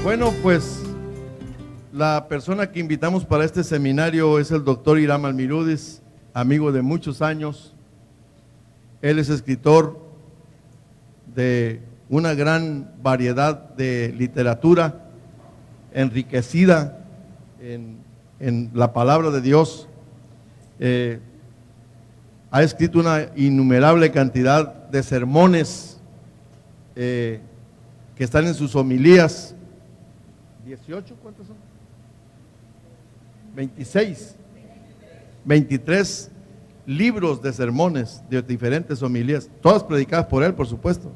Bueno, pues la persona que invitamos para este seminario es el doctor Hiram Almirudis, amigo de muchos años. Él es escritor de una gran variedad de literatura enriquecida en la palabra de Dios. Ha escrito una innumerable cantidad de sermones que están en sus homilías. 18, ¿cuántos son? 26, 23 libros de sermones de diferentes homilías, todas predicadas por él, por supuesto.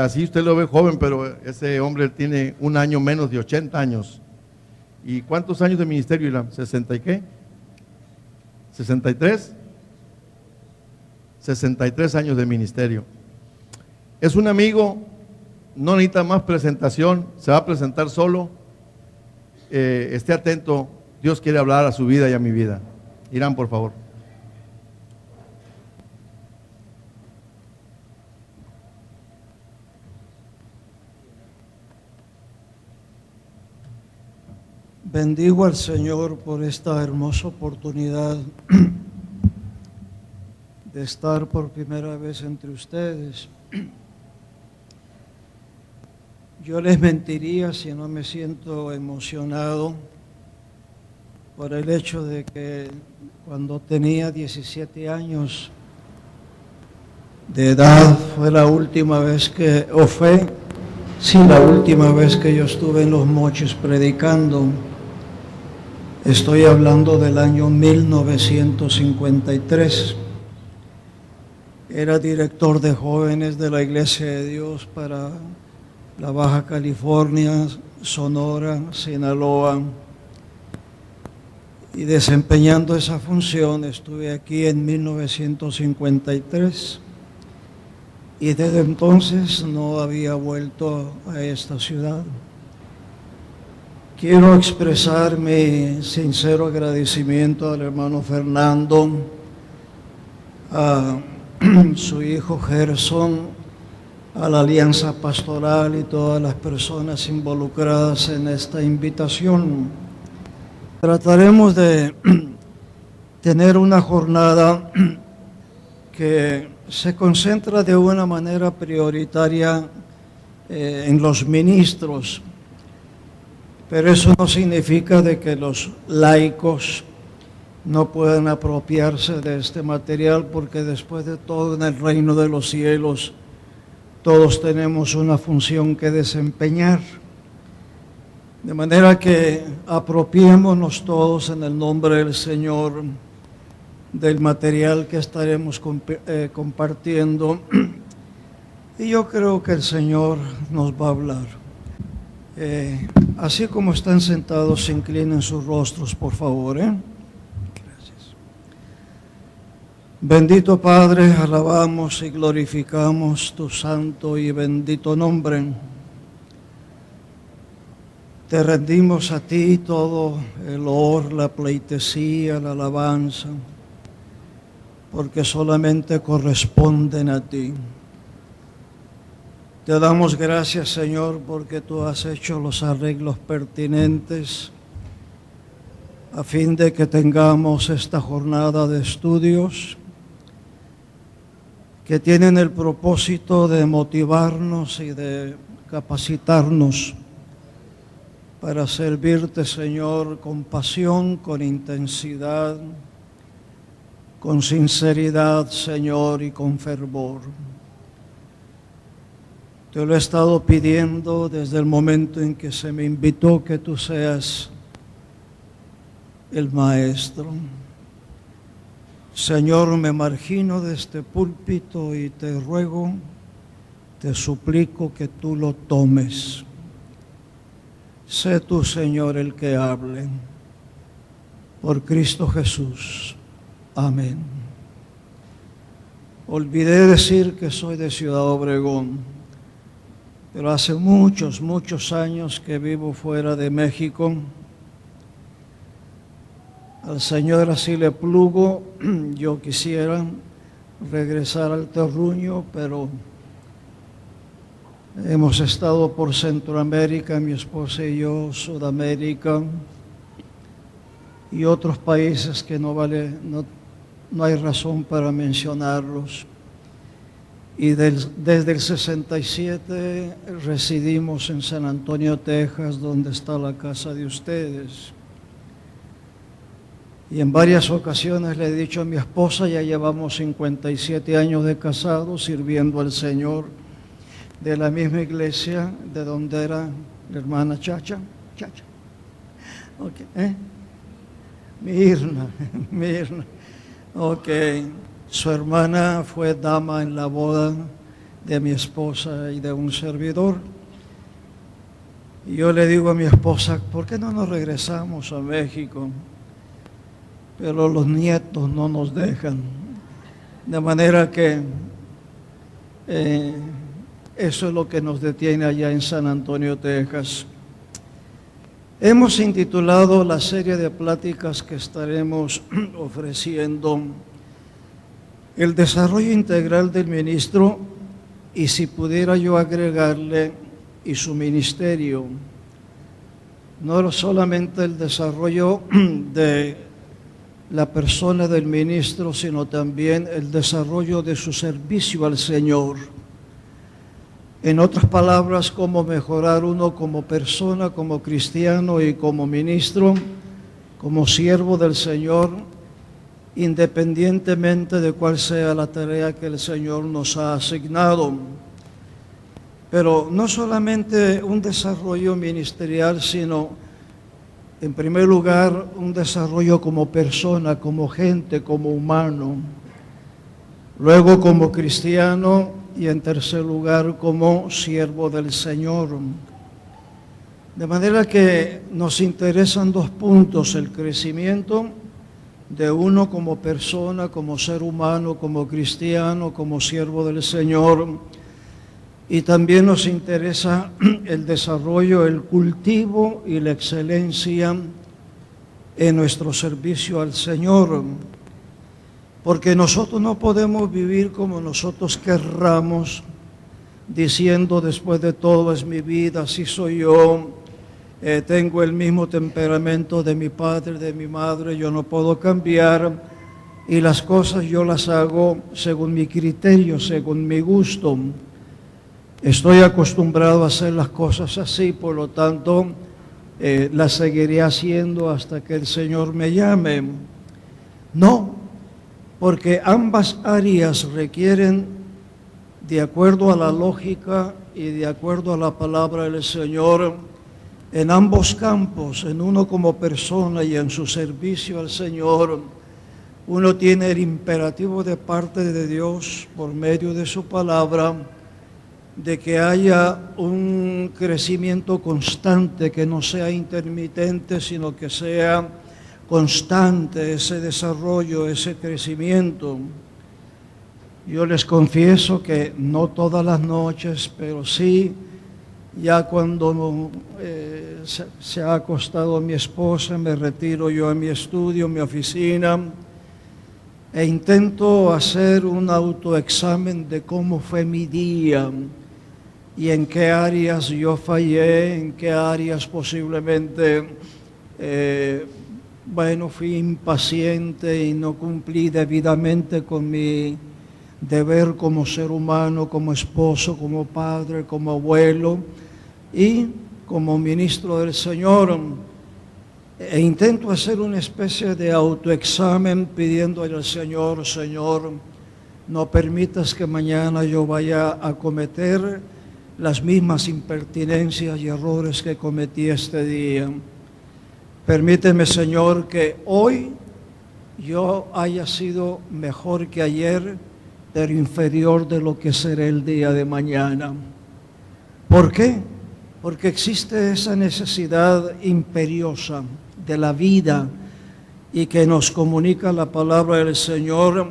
Así usted lo ve joven, pero ese hombre tiene un año menos de 80 años. ¿Y cuántos años de ministerio, Hiram? ¿60 y qué? ¿63? 63 años de ministerio. Es un amigo, no necesita más presentación, se va a presentar solo. Esté atento, Dios quiere hablar a su vida y a mi vida. Hiram, por favor. Bendigo al Señor por esta hermosa oportunidad de estar por primera vez entre ustedes. Yo les mentiría si no me siento emocionado por el hecho de que cuando tenía 17 años de edad fue la última vez que, la última vez que yo estuve en Los Mochis predicando. Estoy hablando del año 1953. Era director de jóvenes de la Iglesia de Dios para la Baja California, Sonora, Sinaloa. Y desempeñando esa función estuve aquí en 1953. Y desde entonces no había vuelto a esta ciudad. Quiero expresar mi sincero agradecimiento al hermano Fernando, a su hijo Gerson, a la Alianza Pastoral y todas las personas involucradas en esta invitación. Trataremos de tener una jornada que se concentra de una manera prioritaria en los ministros. Pero eso no significa de que los laicos no puedan apropiarse de este material, porque después de todo en el reino de los cielos todos tenemos una función que desempeñar. De manera que apropiémonos todos en el nombre del Señor del material que estaremos compartiendo. Y yo creo que el Señor nos va a hablar. Así como están sentados, se inclinen sus rostros, por favor. Gracias. Bendito Padre, alabamos y glorificamos tu santo y bendito nombre. Te rendimos a ti todo el honor, la pleitesía, la alabanza, porque solamente corresponden a ti. Te damos gracias, Señor, porque tú has hecho los arreglos pertinentes a fin de que tengamos esta jornada de estudios que tienen el propósito de motivarnos y de capacitarnos para servirte, Señor, con pasión, con intensidad, con sinceridad, Señor, y con fervor. Te lo he estado pidiendo desde el momento en que se me invitó que tú seas el maestro. Señor, me margino de este púlpito y te ruego, te suplico que tú lo tomes. Sé tú, Señor, el que hable. Por Cristo Jesús. Amén. Olvidé decir que soy de Ciudad Obregón. Pero hace muchos años que vivo fuera de México. Al Señor así le plugo. Yo quisiera regresar al terruño, pero Hemos estado por Centroamérica, mi esposa y yo, Sudamérica y otros países que no hay razón para mencionarlos. Y desde el 67 residimos en San Antonio, Texas, donde está la casa de ustedes. Y en varias ocasiones le he dicho a mi esposa, ya llevamos 57 años de casados sirviendo al Señor, de la misma iglesia de donde era la hermana Chacha. Okay. Mirna. Ok. Su hermana fue dama en la boda de mi esposa y de un servidor. Y yo le digo a mi esposa, ¿por qué no nos regresamos a México? Pero los nietos no nos dejan. De manera que eso es lo que nos detiene allá en San Antonio, Texas. Hemos intitulado la serie de pláticas que estaremos ofreciendo el desarrollo integral del ministro, y si pudiera yo agregarle, y su ministerio. No solamente el desarrollo de la persona del ministro, sino también el desarrollo de su servicio al Señor. En otras palabras, cómo mejorar uno como persona, como cristiano y como ministro, como siervo del Señor, independientemente de cuál sea la tarea que el Señor nos ha asignado. Pero no solamente un desarrollo ministerial, sino en primer lugar un desarrollo como persona, como gente, como humano. Luego como cristiano, y en tercer lugar como siervo del Señor. De manera que nos interesan dos puntos: el crecimiento de uno como persona, como ser humano, como cristiano, como siervo del Señor, y también nos interesa el desarrollo, el cultivo y la excelencia en nuestro servicio al Señor. Porque nosotros no podemos vivir como nosotros querramos, diciendo después de todo es mi vida, así soy yo, tengo el mismo temperamento de mi padre, de mi madre, yo no puedo cambiar, y las cosas yo las hago según mi criterio, según mi gusto. Estoy acostumbrado a hacer las cosas así, por lo tanto las seguiré haciendo hasta que el Señor me llame. No, porque ambas áreas requieren, de acuerdo a la lógica y de acuerdo a la palabra del Señor, en ambos campos, en uno como persona y en su servicio al Señor, uno tiene el imperativo de parte de Dios por medio de su palabra de que haya un crecimiento constante, que no sea intermitente, sino que sea constante ese desarrollo, ese crecimiento. Yo les confieso que no todas las noches, pero sí, ya cuando se ha acostado mi esposa, me retiro yo a mi estudio, mi oficina, e intento hacer un autoexamen de cómo fue mi día y en qué áreas yo fallé, en qué áreas posiblemente fui impaciente y no cumplí debidamente con mi deber como ser humano, como esposo, como padre, como abuelo y como ministro del Señor. E intento hacer una especie de autoexamen pidiéndole al Señor: Señor, no permitas que mañana yo vaya a cometer las mismas impertinencias y errores que cometí este día. Permíteme, Señor, que hoy yo haya sido mejor que ayer, pero inferior de lo que seré el día de mañana. ¿Por qué? Porque existe esa necesidad imperiosa de la vida y que nos comunica la palabra del Señor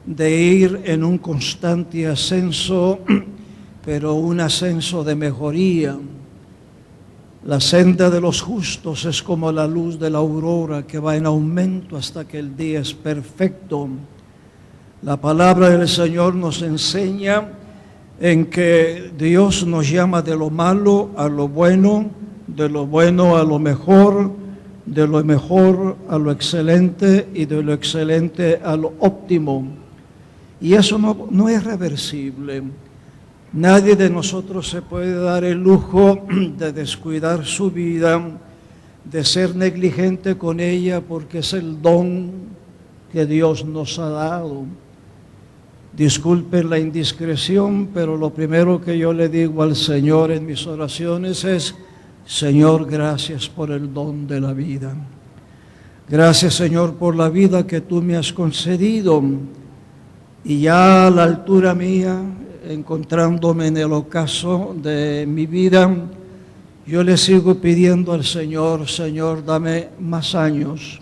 de ir en un constante ascenso, pero un ascenso de mejoría. La senda de los justos es como la luz de la aurora que va en aumento hasta que el día es perfecto. La palabra del Señor nos enseña en que Dios nos llama de lo malo a lo bueno, de lo bueno a lo mejor, de lo mejor a lo excelente y de lo excelente a lo óptimo. Y eso no es reversible. Nadie de nosotros se puede dar el lujo de descuidar su vida, de ser negligente con ella, porque es el don que Dios nos ha dado. Disculpen la indiscreción, pero lo primero que yo le digo al Señor en mis oraciones es: Señor, gracias por el don de la vida. Gracias, Señor, por la vida que tú me has concedido. Y ya a la altura mía, encontrándome en el ocaso de mi vida, yo le sigo pidiendo al Señor: Señor, dame más años.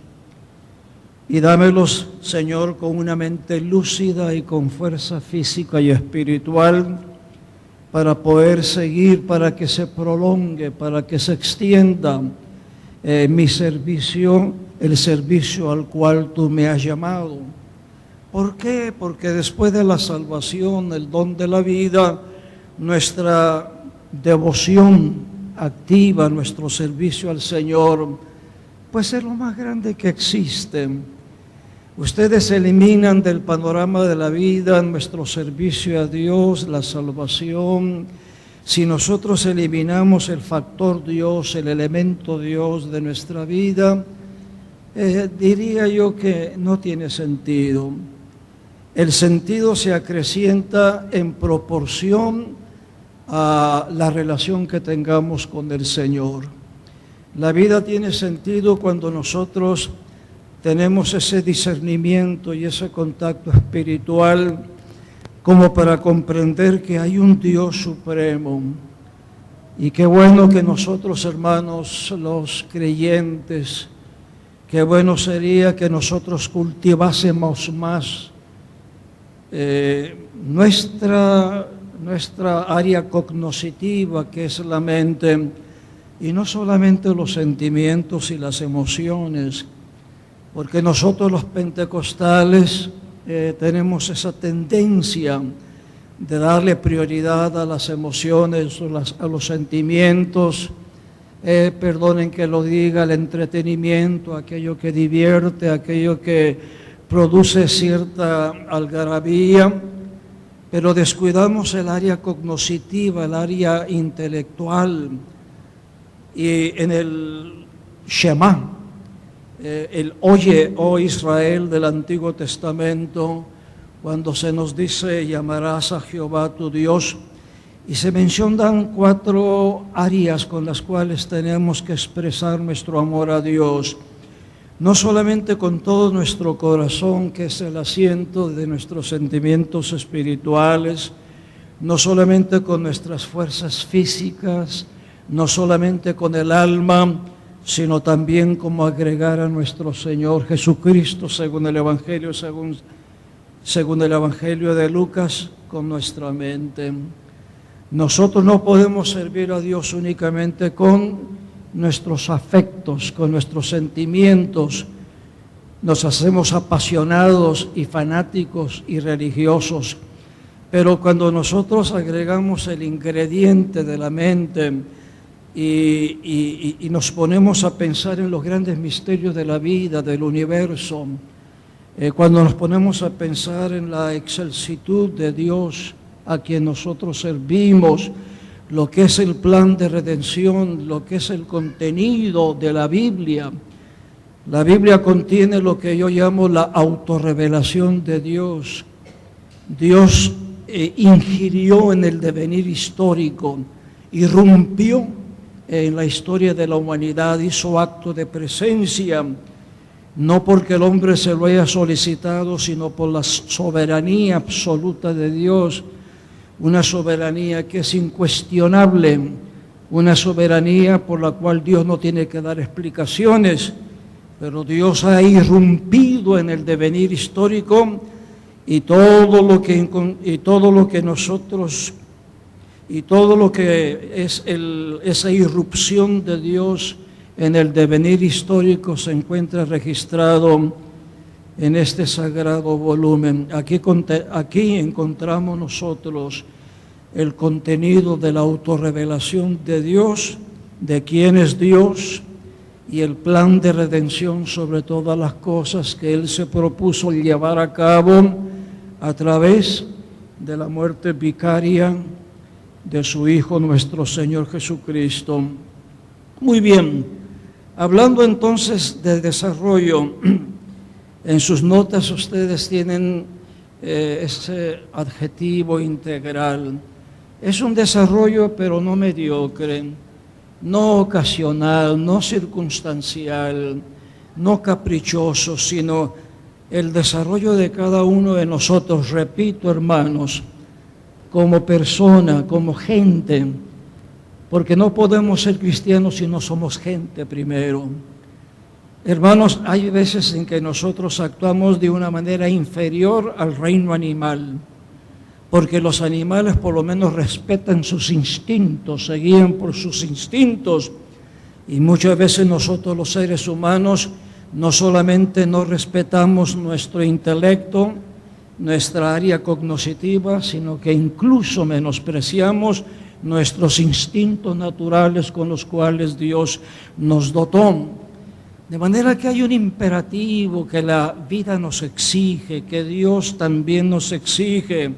Y dámelos, Señor, con una mente lúcida y con fuerza física y espiritual para poder seguir, para que se prolongue, para que se extienda mi servicio, el servicio al cual tú me has llamado. ¿Por qué? Porque después de la salvación, el don de la vida, nuestra devoción activa, nuestro servicio al Señor, pues es lo más grande que existe. Ustedes eliminan del panorama de la vida nuestro servicio a Dios, la salvación. Si nosotros eliminamos el factor Dios, el elemento Dios de nuestra vida, diría yo que no tiene sentido. El sentido se acrecienta en proporción a la relación que tengamos con el Señor. La vida tiene sentido cuando nosotros tenemos ese discernimiento y ese contacto espiritual como para comprender que hay un Dios supremo. Y qué bueno que nosotros, hermanos, los creyentes, qué bueno sería que nosotros cultivásemos más nuestra área cognoscitiva, que es la mente, y no solamente los sentimientos y las emociones, porque nosotros los pentecostales tenemos esa tendencia de darle prioridad a las emociones, a los sentimientos, perdonen que lo diga, el entretenimiento, aquello que divierte, aquello que produce cierta algarabía, pero descuidamos el área cognoscitiva, el área intelectual. Y en el Shema, el Oye, oh Israel del Antiguo Testamento, cuando se nos dice: llamarás a Jehová tu Dios, y se mencionan 4 áreas con las cuales tenemos que expresar nuestro amor a Dios, no solamente con todo nuestro corazón, que es el asiento de nuestros sentimientos espirituales, no solamente con nuestras fuerzas físicas, no solamente con el alma, sino también como agregar a nuestro Señor Jesucristo, según el Evangelio de Lucas, con nuestra mente. Nosotros no podemos servir a Dios únicamente con nuestros afectos, con nuestros sentimientos. Nos hacemos apasionados y fanáticos y religiosos, pero cuando nosotros agregamos el ingrediente de la mente y nos ponemos a pensar en los grandes misterios de la vida, del universo, cuando nos ponemos a pensar en la excelsitud de Dios a quien nosotros servimos, lo que es el plan de redención, lo que es el contenido de la Biblia. La Biblia contiene lo que yo llamo la autorrevelación de Dios. Dios ingirió en el devenir histórico, irrumpió en la historia de la humanidad, hizo acto de presencia, no porque el hombre se lo haya solicitado, sino por la soberanía absoluta de Dios, una soberanía que es incuestionable, una soberanía por la cual Dios no tiene que dar explicaciones, pero Dios ha irrumpido en el devenir histórico y todo lo que es esa irrupción de Dios en el devenir histórico se encuentra registrado en este sagrado volumen. Aquí encontramos nosotros el contenido de la autorrevelación de Dios, de quién es Dios y el plan de redención sobre todas las cosas que Él se propuso llevar a cabo a través de la muerte vicaria de su Hijo nuestro Señor Jesucristo. Muy bien, hablando entonces de desarrollo, en sus notas ustedes tienen ese adjetivo integral. Es un desarrollo pero no mediocre, no ocasional, no circunstancial, no caprichoso, sino el desarrollo de cada uno de nosotros, repito, hermanos, como persona, como gente, porque no podemos ser cristianos si no somos gente primero. Hermanos, hay veces en que nosotros actuamos de una manera inferior al reino animal, porque los animales por lo menos respetan sus instintos, se guían por sus instintos, y muchas veces nosotros los seres humanos no solamente no respetamos nuestro intelecto, nuestra área cognitiva, sino que incluso menospreciamos nuestros instintos naturales con los cuales Dios nos dotó. De manera que hay un imperativo que la vida nos exige, que Dios también nos exige,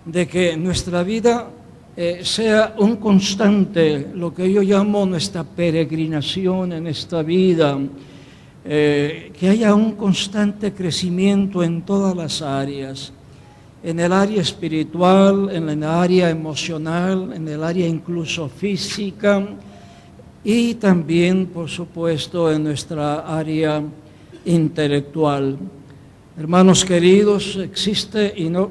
de que nuestra vida sea un constante, lo que yo llamo nuestra peregrinación en esta vida, que haya un constante crecimiento en todas las áreas, en el área espiritual, en el área emocional, en el área incluso física, y también, por supuesto, en nuestra área intelectual. Hermanos queridos, existe y no,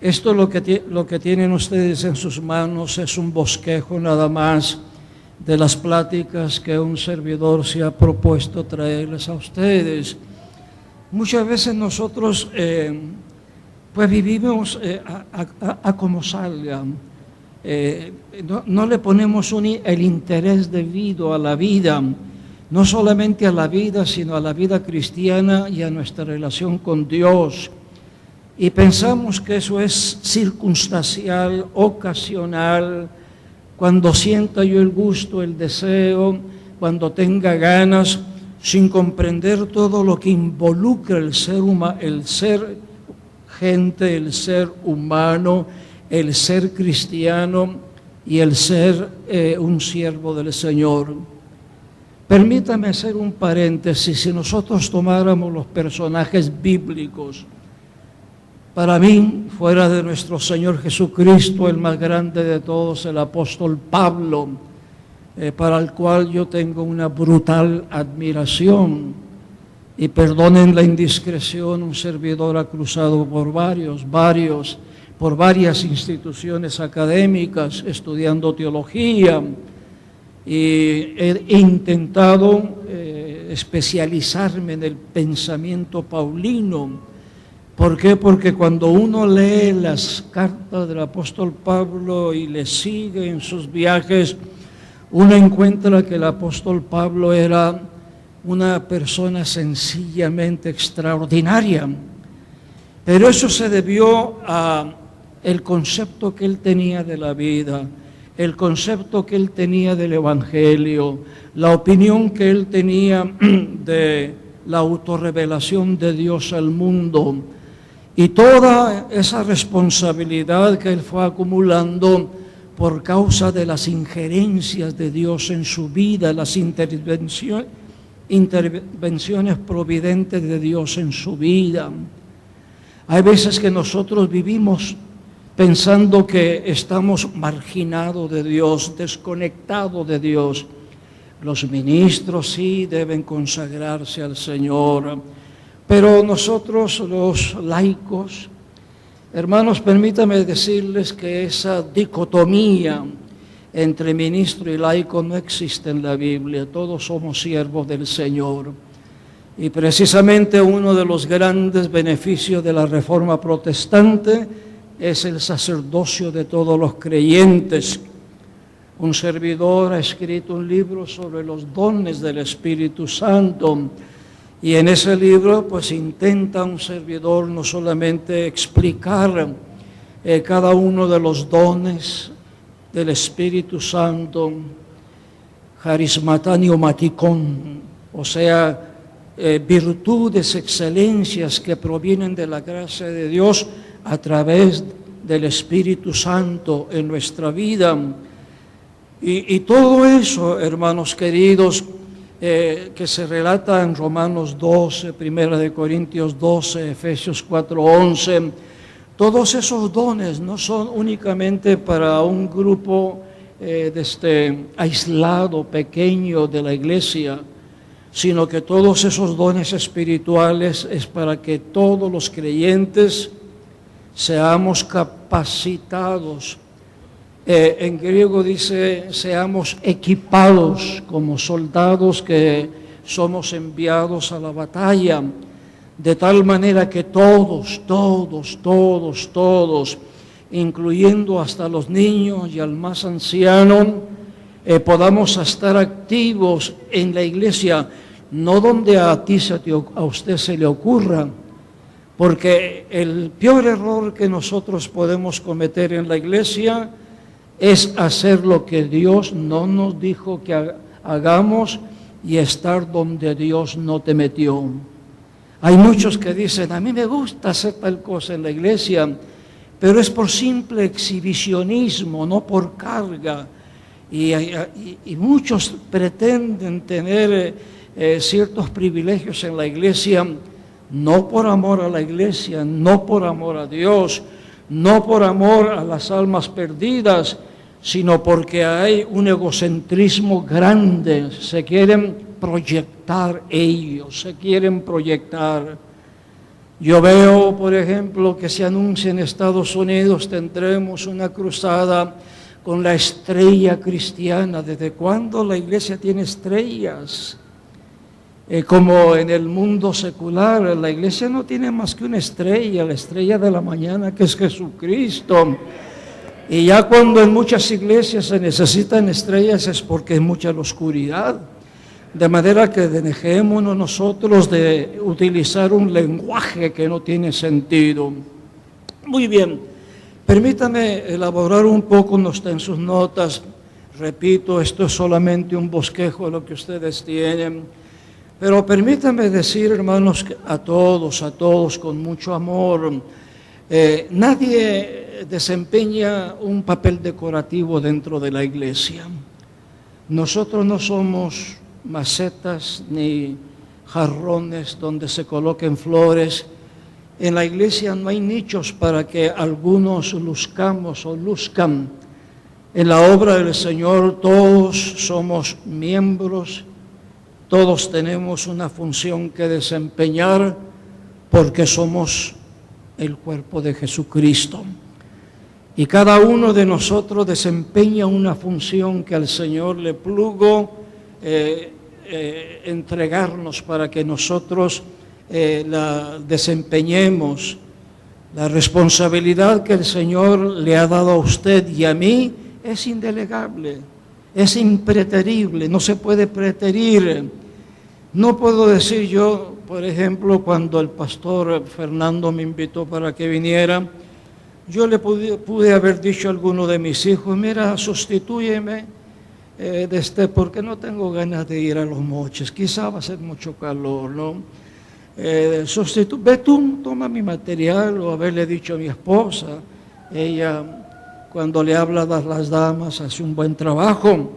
esto lo que tienen ustedes en sus manos es un bosquejo nada más de las pláticas que un servidor se ha propuesto traerles a ustedes. Muchas veces nosotros pues vivimos a como salga. No le ponemos el interés debido a la vida, no solamente a la vida, sino a la vida cristiana y a nuestra relación con Dios. Y pensamos que eso es circunstancial, ocasional, cuando sienta yo el gusto, el deseo, cuando tenga ganas, sin comprender todo lo que involucra el ser gente, el ser humano, el ser cristiano y el ser un siervo del Señor. Permítame hacer un paréntesis. Si nosotros tomáramos los personajes bíblicos, para mí, fuera de nuestro Señor Jesucristo, el más grande de todos, el apóstol Pablo, para el cual yo tengo una brutal admiración, y perdonen la indiscreción, un servidor ha cruzado por varias instituciones académicas estudiando teología, y he intentado especializarme en el pensamiento paulino. ¿Por qué? Porque cuando uno lee las cartas del apóstol Pablo y le sigue en sus viajes, uno encuentra que el apóstol Pablo era una persona sencillamente extraordinaria. Pero eso se debió a el concepto que él tenía de la vida, el concepto que él tenía del Evangelio, la opinión que él tenía de la autorrevelación de Dios al mundo, y toda esa responsabilidad que él fue acumulando por causa de las injerencias de Dios en su vida, las intervenciones providentes de Dios en su vida. Hay veces que nosotros vivimos pensando que estamos marginados de Dios, desconectados de Dios. Los ministros sí deben consagrarse al Señor, pero nosotros los laicos, hermanos, permítanme decirles que esa dicotomía entre ministro y laico no existe en la Biblia. Todos somos siervos del Señor. Y precisamente uno de los grandes beneficios de la Reforma Protestante es el sacerdocio de todos los creyentes. Un servidor ha escrito un libro sobre los dones del Espíritu Santo, y en ese libro pues intenta un servidor no solamente explicar cada uno de los dones del Espíritu Santo, charismataniomaticón, o sea, virtudes, excelencias que provienen de la gracia de Dios a través del Espíritu Santo en nuestra vida. Y todo eso, hermanos queridos, que se relata en Romanos 12, 1 Corintios 12, Efesios 4:11, todos esos dones no son únicamente para un grupo aislado, pequeño de la iglesia, sino que todos esos dones espirituales es para que todos los creyentes seamos capacitados. En griego dice, seamos equipados como soldados que somos enviados a la batalla, de tal manera que todos, incluyendo hasta los niños y al más anciano, podamos estar activos en la iglesia, no donde a usted se le ocurra, porque el peor error que nosotros podemos cometer en la iglesia es hacer lo que Dios no nos dijo que hagamos y estar donde Dios no te metió. Hay muchos que dicen, a mí me gusta hacer tal cosa en la iglesia, pero es por simple exhibicionismo, no por carga. Y muchos pretenden tener ciertos privilegios en la iglesia, no por amor a la iglesia, no por amor a Dios, no por amor a las almas perdidas, sino porque hay un egocentrismo grande, se quieren proyectar ellos, se quieren proyectar. Yo veo, por ejemplo, que se anuncia en Estados Unidos, tendremos una cruzada con la estrella cristiana. ¿Desde cuándo la iglesia tiene estrellas? Como en el mundo secular, la iglesia no tiene más que una estrella, la estrella de la mañana, que es Jesucristo. Y ya cuando en muchas iglesias se necesitan estrellas es porque hay mucha oscuridad. De manera que dejémonos nosotros de utilizar un lenguaje que no tiene sentido. Muy bien, permítame elaborar un poco, no está en sus notas. Repito, esto es solamente un bosquejo de lo que ustedes tienen. Pero permítame decir, hermanos, a todos con mucho amor, nadie desempeña un papel decorativo dentro de la iglesia. Nosotros no somos macetas ni jarrones donde se coloquen flores. En la iglesia no hay nichos para que algunos luzcamos o luzcan. En la obra del Señor todos somos miembros, todos tenemos una función que desempeñar porque somos el cuerpo de Jesucristo. Y cada uno de nosotros desempeña una función que al Señor le plugo entregarnos para que nosotros la desempeñemos. La responsabilidad que el Señor le ha dado a usted y a mí es indelegable, es impreterible, no se puede preterir. No puedo decir yo, por ejemplo, cuando el pastor Fernando me invitó para que viniera, yo le pude haber dicho a alguno de mis hijos, mira, sustitúyeme porque no tengo ganas de ir a Los Moches, quizá va a ser mucho calor, ¿no? Ve tú, toma mi material, o haberle dicho a mi esposa, ella cuando le habla a las damas hace un buen trabajo.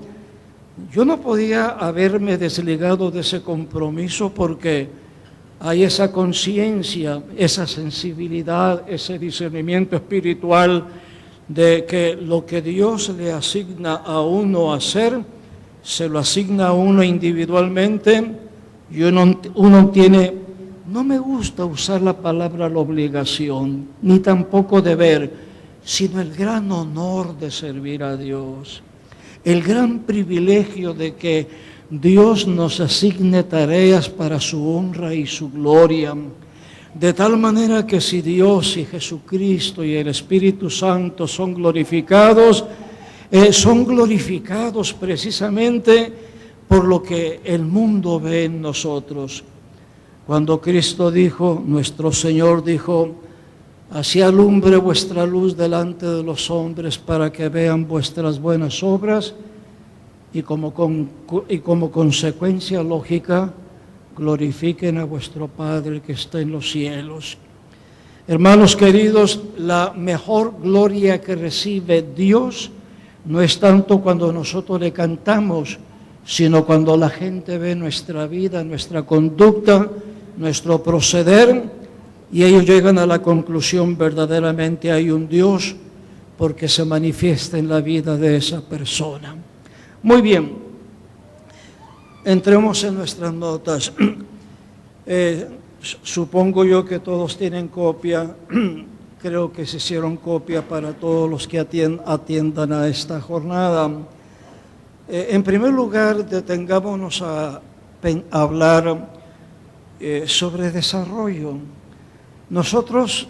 Yo no podía haberme desligado de ese compromiso porque hay esa conciencia, esa sensibilidad, ese discernimiento espiritual de que lo que Dios le asigna a uno hacer, se lo asigna a uno individualmente y uno tiene, no me gusta usar la palabra la obligación, ni tampoco deber, sino el gran honor de servir a Dios, el gran privilegio de que Dios nos asigne tareas para su honra y su gloria, de tal manera que si Dios y Jesucristo y el Espíritu Santo son glorificados precisamente por lo que el mundo ve en nosotros. Cuando Cristo dijo, nuestro Señor dijo, Así alumbre vuestra luz delante de los hombres para que vean vuestras buenas obras y como consecuencia lógica glorifiquen a vuestro Padre que está en los cielos. Hermanos queridos, la mejor gloria que recibe Dios no es tanto cuando nosotros le cantamos, sino cuando la gente ve nuestra vida, nuestra conducta, nuestro proceder, y ellos llegan a la conclusión: verdaderamente hay un Dios, porque se manifiesta en la vida de esa persona. Muy bien, entremos en nuestras notas. Supongo yo que todos tienen copia. Creo que se hicieron copia para todos los que atiendan a esta jornada. En primer lugar, detengámonos a hablar sobre desarrollo. Nosotros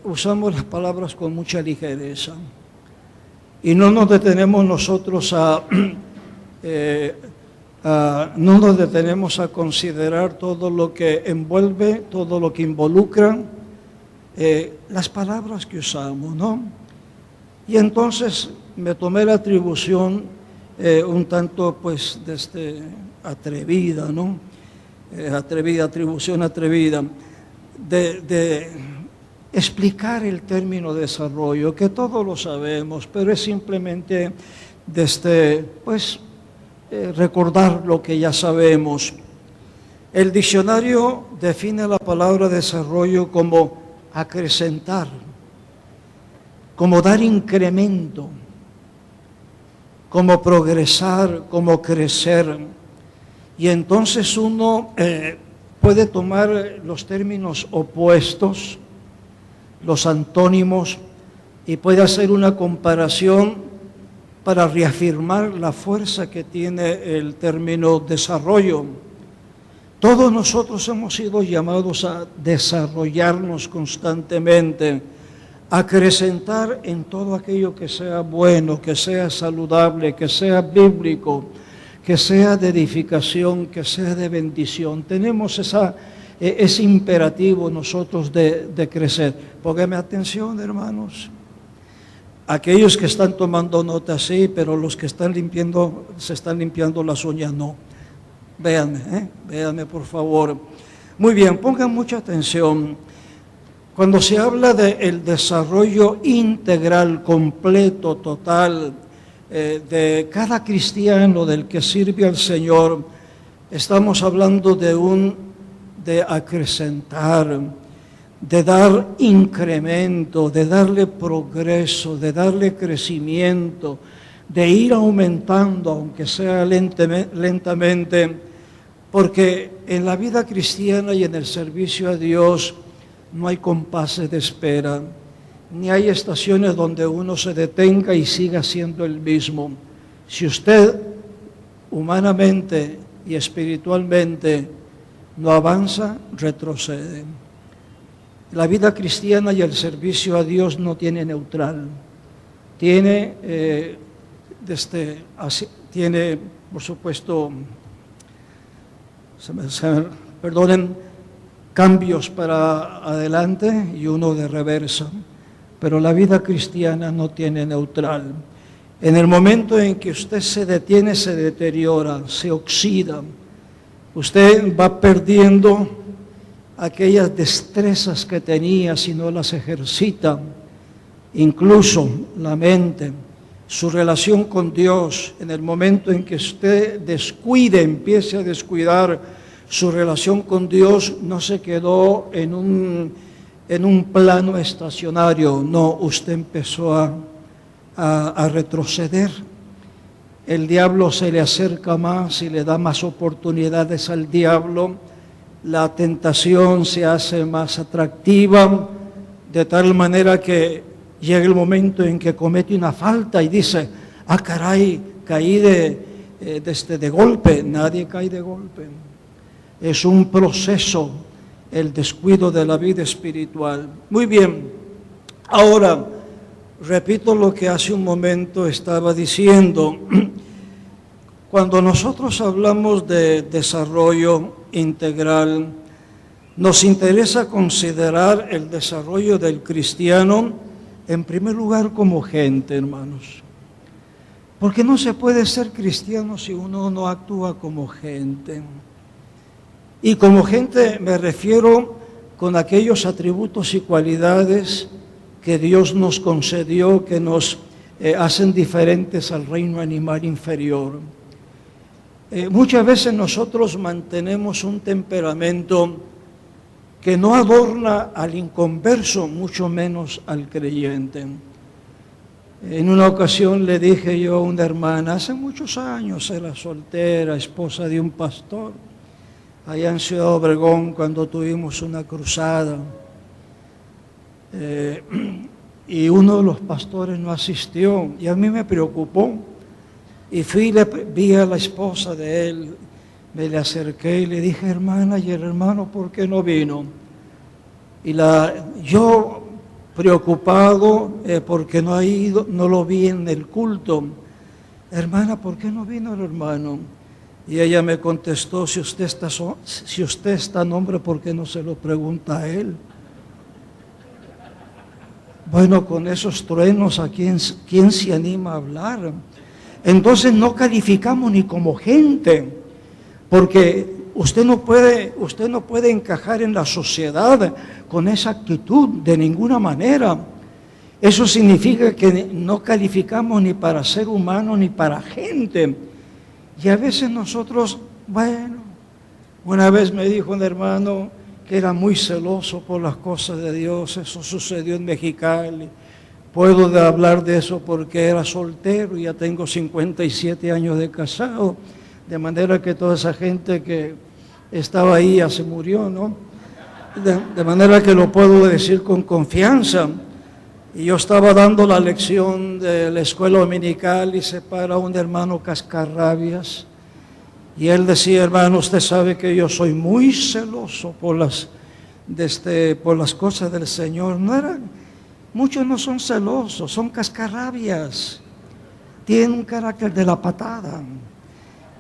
usamos las palabras con mucha ligereza y no nos detenemos nosotros no nos detenemos a considerar todo lo que envuelve, todo lo que involucra las palabras que usamos, ¿no? Y entonces me tomé la atribución un tanto pues atrevida, ¿no? Atribución atrevida de explicar el término desarrollo, que todos lo sabemos, pero es simplemente recordar lo que ya sabemos. El diccionario define la palabra desarrollo como acrecentar, como dar incremento, como progresar, como crecer. Y entonces uno puede tomar los términos opuestos, los antónimos, y puede hacer una comparación para reafirmar la fuerza que tiene el término desarrollo. Todos nosotros hemos sido llamados a desarrollarnos constantemente, a acrecentar en todo aquello que sea bueno, que sea saludable, que sea bíblico, que sea de edificación, que sea de bendición. Tenemos ese imperativo nosotros de crecer. Pónganme atención, hermanos. Aquellos que están tomando nota, sí, pero los que se están limpiando las uñas, no. Véanme por favor. Muy bien, pongan mucha atención. Cuando se habla del desarrollo integral, completo, total, de cada cristiano, del que sirve al Señor, estamos hablando de acrecentar, de dar incremento, de darle progreso, de darle crecimiento, de ir aumentando, aunque sea lentamente, porque en la vida cristiana y en el servicio a Dios no hay compases de espera, ni hay estaciones donde uno se detenga y siga siendo el mismo. Si usted humanamente y espiritualmente no avanza, retrocede. La vida cristiana y el servicio a Dios no tiene neutral. Tiene, por supuesto, perdonen, cambios para adelante y uno de reversa. Pero la vida cristiana no tiene neutral. En el momento en que usted se detiene, se deteriora, se oxida. Usted va perdiendo aquellas destrezas que tenía si no las ejercita. Incluso la mente, su relación con Dios, en el momento en que usted empiece a descuidar su relación con Dios, no se quedó en un plano estacionario, no, usted empezó a retroceder. El diablo se le acerca más y le da más oportunidades al diablo. La tentación se hace más atractiva, de tal manera que llega el momento en que comete una falta y dice: ah, caray, caí de golpe. Nadie cae de golpe. Es un proceso, el descuido de la vida espiritual. Muy bien, ahora repito lo que hace un momento estaba diciendo. Cuando nosotros hablamos de desarrollo integral, nos interesa considerar el desarrollo del cristiano, en primer lugar, como gente, hermanos. Porque no se puede ser cristiano si uno no actúa como gente. Y como gente me refiero con aquellos atributos y cualidades que Dios nos concedió, que nos hacen diferentes al reino animal inferior. Muchas veces nosotros mantenemos un temperamento que no adorna al inconverso, mucho menos al creyente. En una ocasión le dije yo a una hermana, hace muchos años, era soltera, esposa de un pastor, allá en Ciudad Obregón, cuando tuvimos una cruzada, y uno de los pastores no asistió, y a mí me preocupó, y fui y vi a la esposa de él, me le acerqué y le dije, hermana, y el hermano, ¿por qué no vino? Y yo preocupado porque no lo vi en el culto, hermana, ¿por qué no vino el hermano? Y ella me contestó, si usted es tan hombre, ¿por qué no se lo pregunta a él? Bueno, con esos truenos, ¿a quién se anima a hablar? Entonces no calificamos ni como gente, porque usted no puede encajar en la sociedad con esa actitud de ninguna manera. Eso significa que no calificamos ni para ser humano ni para gente. Y a veces nosotros, bueno, una vez me dijo un hermano que era muy celoso por las cosas de Dios, eso sucedió en Mexicali. Puedo hablar de eso porque era soltero y ya tengo 57 años de casado, de manera que toda esa gente que estaba ahí ya se murió, ¿no? De manera que lo puedo decir con confianza. Y yo estaba dando la lección de la escuela dominical y se para un hermano cascarrabias. Y él decía, hermano, usted sabe que yo soy muy celoso por las cosas del Señor. Muchos no son celosos, son cascarrabias. Tienen un carácter de la patada.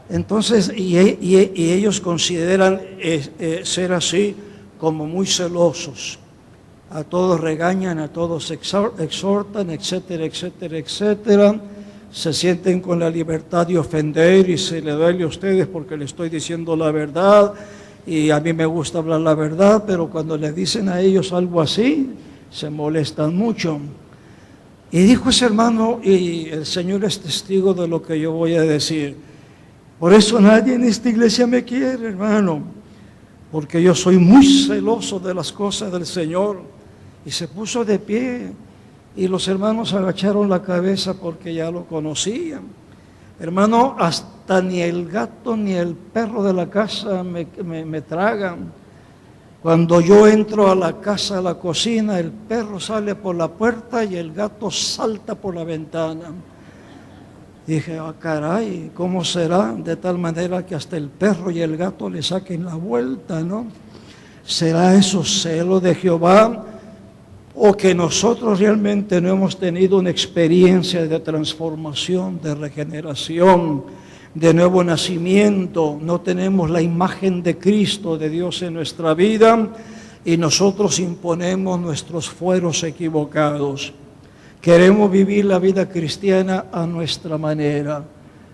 Entonces, y ellos consideran ser así como muy celosos. A todos regañan, a todos exhortan, etcétera, etcétera, etcétera. Se sienten con la libertad de ofender y se le duele a ustedes porque le estoy diciendo la verdad. Y a mí me gusta hablar la verdad, pero cuando le dicen a ellos algo así, se molestan mucho. Y dijo ese hermano, y el Señor es testigo de lo que yo voy a decir. Por eso nadie en esta iglesia me quiere, hermano, porque yo soy muy celoso de las cosas del Señor. Y se puso de pie, y los hermanos agacharon la cabeza porque ya lo conocían. Hermano, hasta ni el gato ni el perro de la casa me tragan. Cuando yo entro a la casa, a la cocina, el perro sale por la puerta y el gato salta por la ventana. Dije, caray, ¿cómo será? De tal manera que hasta el perro y el gato le saquen la vuelta, ¿no? ¿Será eso celo de Jehová? ¿O que nosotros realmente no hemos tenido una experiencia de transformación, de regeneración, de nuevo nacimiento? No tenemos la imagen de Cristo, de Dios en nuestra vida, y nosotros imponemos nuestros fueros equivocados. Queremos vivir la vida cristiana a nuestra manera.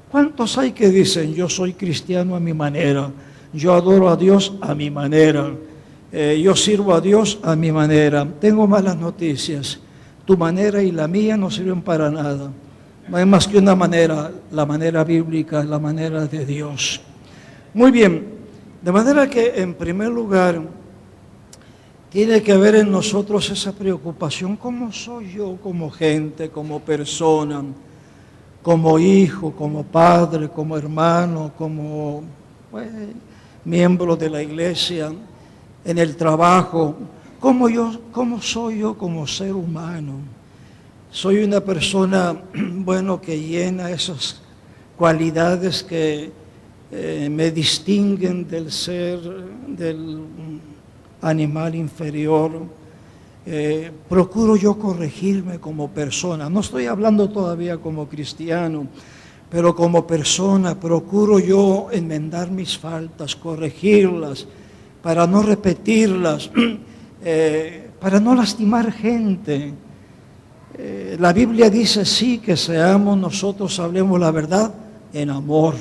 ¿Cuántos hay que dicen, yo soy cristiano a mi manera, yo adoro a Dios a mi manera, yo sirvo a Dios a mi manera? Tengo malas noticias, tu manera y la mía no sirven para nada. No hay más que una manera, la manera bíblica, la manera de Dios. Muy bien, de manera que en primer lugar tiene que haber en nosotros esa preocupación, ¿cómo soy yo como gente, como persona, como hijo, como padre, como hermano, como miembro de la iglesia, en el trabajo? ¿Cómo soy yo como ser humano? Soy una persona, que llena esas cualidades que me distinguen del animal inferior. Procuro yo corregirme como persona. No estoy hablando todavía como cristiano, pero como persona procuro yo enmendar mis faltas, corregirlas, para no repetirlas, para no lastimar gente. La Biblia dice sí que seamos nosotros, hablemos la verdad en amor,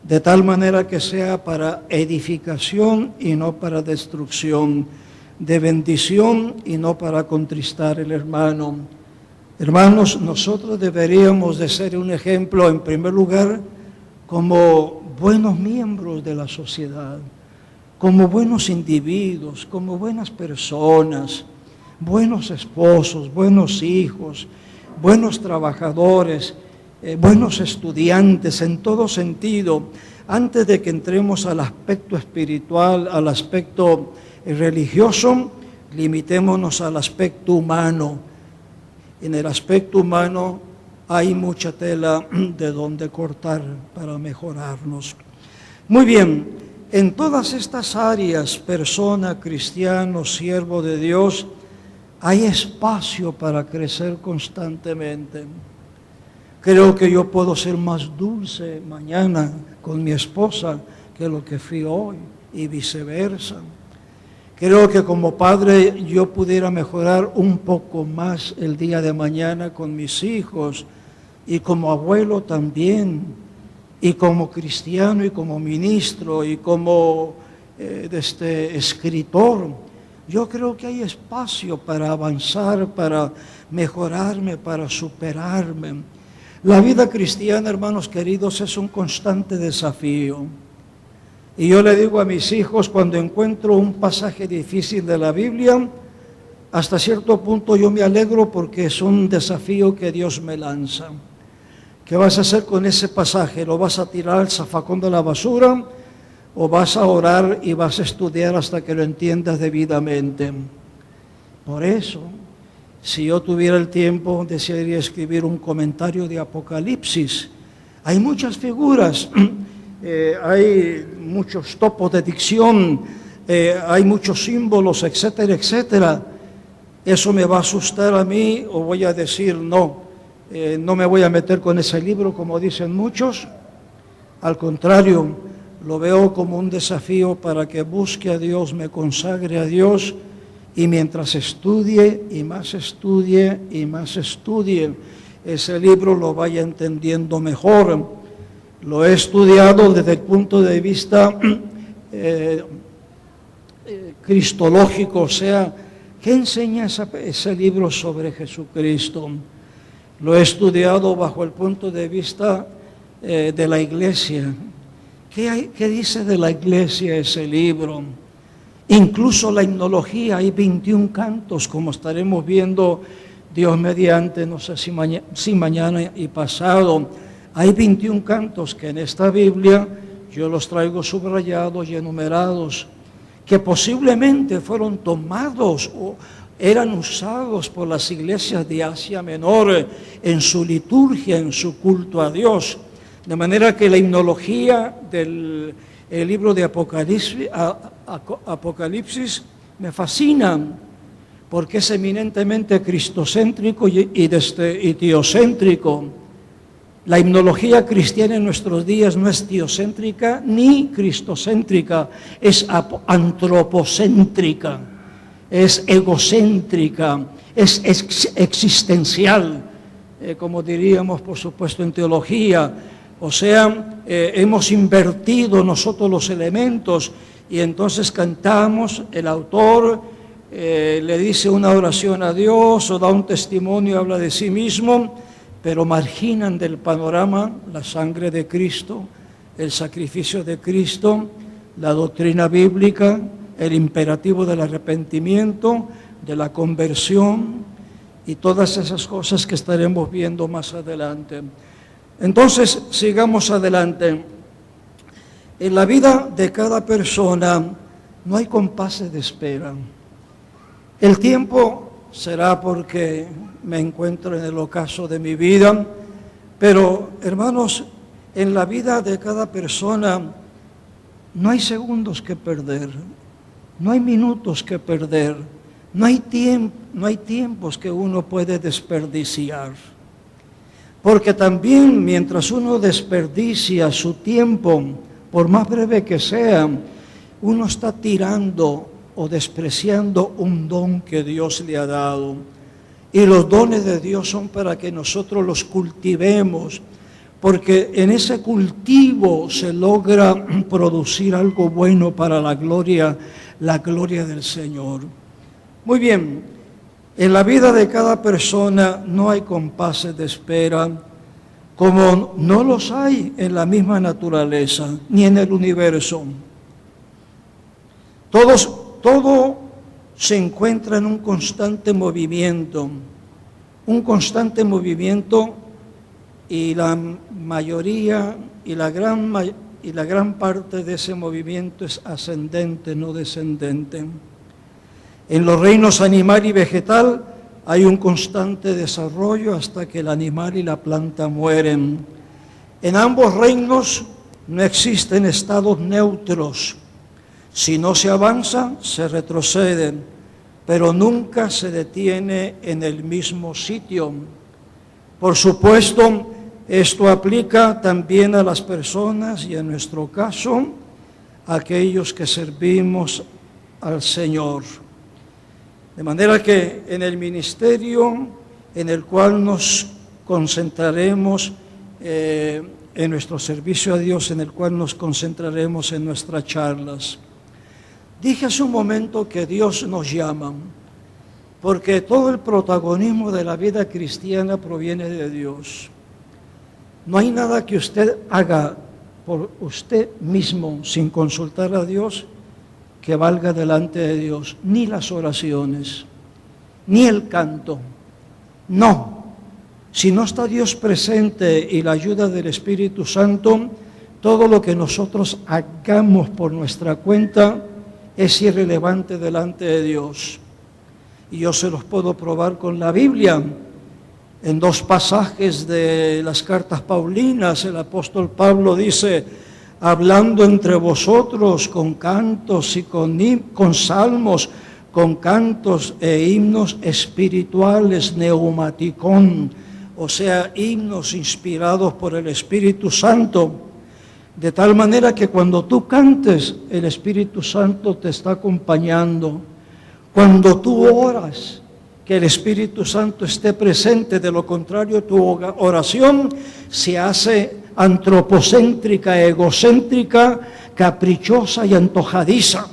de tal manera que sea para edificación y no para destrucción, de bendición y no para contristar el hermano. Hermanos, nosotros deberíamos de ser un ejemplo, en primer lugar, como buenos miembros de la sociedad, como buenos individuos, como buenas personas, buenos esposos, buenos hijos, buenos trabajadores, buenos estudiantes en todo sentido. Antes de que entremos al aspecto espiritual, al aspecto religioso, limitémonos al aspecto humano. En el aspecto humano hay mucha tela de donde cortar para mejorarnos. Muy bien, en todas estas áreas, persona, cristiano, siervo de Dios, hay espacio para crecer constantemente. Creo que yo puedo ser más dulce mañana con mi esposa que lo que fui hoy y viceversa. Creo que como padre yo pudiera mejorar un poco más el día de mañana con mis hijos, y como abuelo también, y como cristiano y como ministro y como escritor. Yo creo que hay espacio para avanzar, para mejorarme, para superarme. La vida cristiana, hermanos queridos, es un constante desafío. Y yo le digo a mis hijos, cuando encuentro un pasaje difícil de la Biblia, hasta cierto punto yo me alegro porque es un desafío que Dios me lanza. ¿Qué vas a hacer con ese pasaje? ¿Lo vas a tirar al zafacón de la basura o vas a orar y vas a estudiar hasta que lo entiendas debidamente? Por eso, si yo tuviera el tiempo, desearía escribir un comentario de Apocalipsis. Hay muchas figuras, hay muchos topos de dicción, hay muchos símbolos, etcétera, etcétera. ¿Eso me va a asustar a mí o voy a decir no? No me voy a meter con ese libro como dicen muchos. Al contrario, lo veo como un desafío para que busque a Dios, me consagre a Dios, y mientras estudie y más estudie y más estudie, ese libro lo vaya entendiendo mejor. Lo he estudiado desde el punto de vista cristológico, o sea, ¿qué enseña ese libro sobre Jesucristo? Lo he estudiado bajo el punto de vista de la iglesia. ¿Qué dice de la iglesia ese libro? Incluso la himnología, hay 21 cantos, como estaremos viendo Dios mediante, no sé si mañana y pasado. Hay 21 cantos que en esta Biblia yo los traigo subrayados y enumerados, que posiblemente fueron tomados o eran usados por las iglesias de Asia Menor en su liturgia, en su culto a Dios. De manera que la himnología del libro de Apocalipsis me fascina, porque es eminentemente cristocéntrico y teocéntrico. La himnología cristiana en nuestros días no es teocéntrica ni cristocéntrica, es antropocéntrica, es egocéntrica, es existencial, como diríamos por supuesto en teología. O sea, hemos invertido nosotros los elementos y entonces cantamos, el autor le dice una oración a Dios o da un testimonio, habla de sí mismo, pero marginan del panorama la sangre de Cristo, el sacrificio de Cristo, la doctrina bíblica, el imperativo del arrepentimiento, de la conversión y todas esas cosas que estaremos viendo más adelante. Entonces, sigamos adelante. En la vida de cada persona no hay compases de espera. El tiempo será porque me encuentro en el ocaso de mi vida, pero hermanos, en la vida de cada persona no hay segundos que perder, no hay minutos que perder, no hay tiempos que uno puede desperdiciar. Porque también mientras uno desperdicia su tiempo, por más breve que sea, uno está tirando o despreciando un don que Dios le ha dado. Y los dones de Dios son para que nosotros los cultivemos, porque en ese cultivo se logra producir algo bueno para la gloria del Señor. Muy bien, en la vida de cada persona no hay compases de espera, como no los hay en la misma naturaleza, ni en el universo. Todo se encuentra en un constante movimiento, y la mayoría y la gran parte de ese movimiento es ascendente, no descendente. En los reinos animal y vegetal hay un constante desarrollo hasta que el animal y la planta mueren. En ambos reinos no existen estados neutros. Si no se avanza, se retrocede, pero nunca se detiene en el mismo sitio. Por supuesto, esto aplica también a las personas y en nuestro caso, a aquellos que servimos al Señor. De manera que en el ministerio en el cual nos concentraremos, en nuestro servicio a Dios, en el cual nos concentraremos en nuestras charlas. Dije hace un momento que Dios nos llama, porque todo el protagonismo de la vida cristiana proviene de Dios. No hay nada que usted haga por usted mismo sin consultar a Dios que valga delante de Dios, ni las oraciones, ni el canto. No, si no está Dios presente y la ayuda del Espíritu Santo, todo lo que nosotros hagamos por nuestra cuenta es irrelevante delante de Dios. Y yo se los puedo probar con la Biblia. En dos pasajes de las cartas paulinas, el apóstol Pablo dice: hablando entre vosotros con cantos y con salmos, con cantos e himnos espirituales, neumaticón, o sea, himnos inspirados por el Espíritu Santo, de tal manera que cuando tú cantes, el Espíritu Santo te está acompañando. Cuando tú oras, que el Espíritu Santo esté presente, de lo contrario tu oración se hace antropocéntrica, egocéntrica, caprichosa y antojadiza.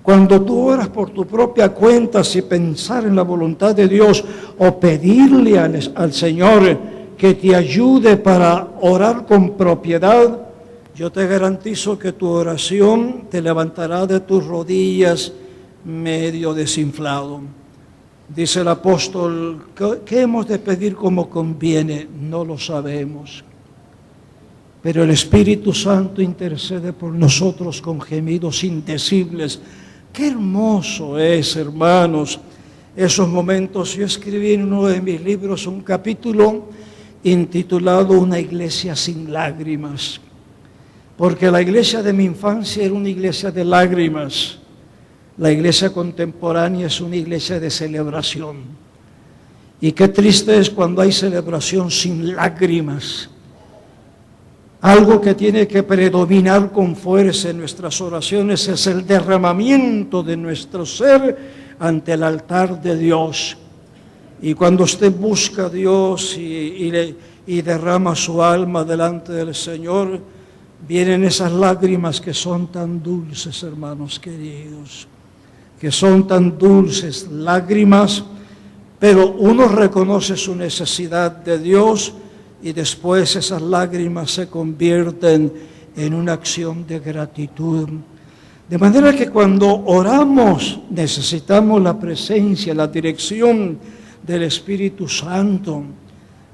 Cuando tú oras por tu propia cuenta, sin pensar en la voluntad de Dios o pedirle al Señor que te ayude para orar con propiedad, yo te garantizo que tu oración te levantará de tus rodillas medio desinflado. Dice el apóstol, ¿qué hemos de pedir como conviene? No lo sabemos. Pero el Espíritu Santo intercede por nosotros con gemidos indecibles. Qué hermoso es, hermanos, esos momentos. Yo escribí en uno de mis libros un capítulo intitulado Una iglesia sin lágrimas, porque la iglesia de mi infancia era una iglesia de lágrimas. La iglesia contemporánea es una iglesia de celebración. Y qué triste es cuando hay celebración sin lágrimas. Algo que tiene que predominar con fuerza en nuestras oraciones es el derramamiento de nuestro ser ante el altar de Dios. Y cuando usted busca a Dios y derrama su alma delante del Señor, vienen esas lágrimas que son tan dulces, hermanos queridos, que son tan dulces, lágrimas, pero uno reconoce su necesidad de Dios y después esas lágrimas se convierten en una acción de gratitud. De manera que cuando oramos necesitamos la presencia, la dirección del Espíritu Santo.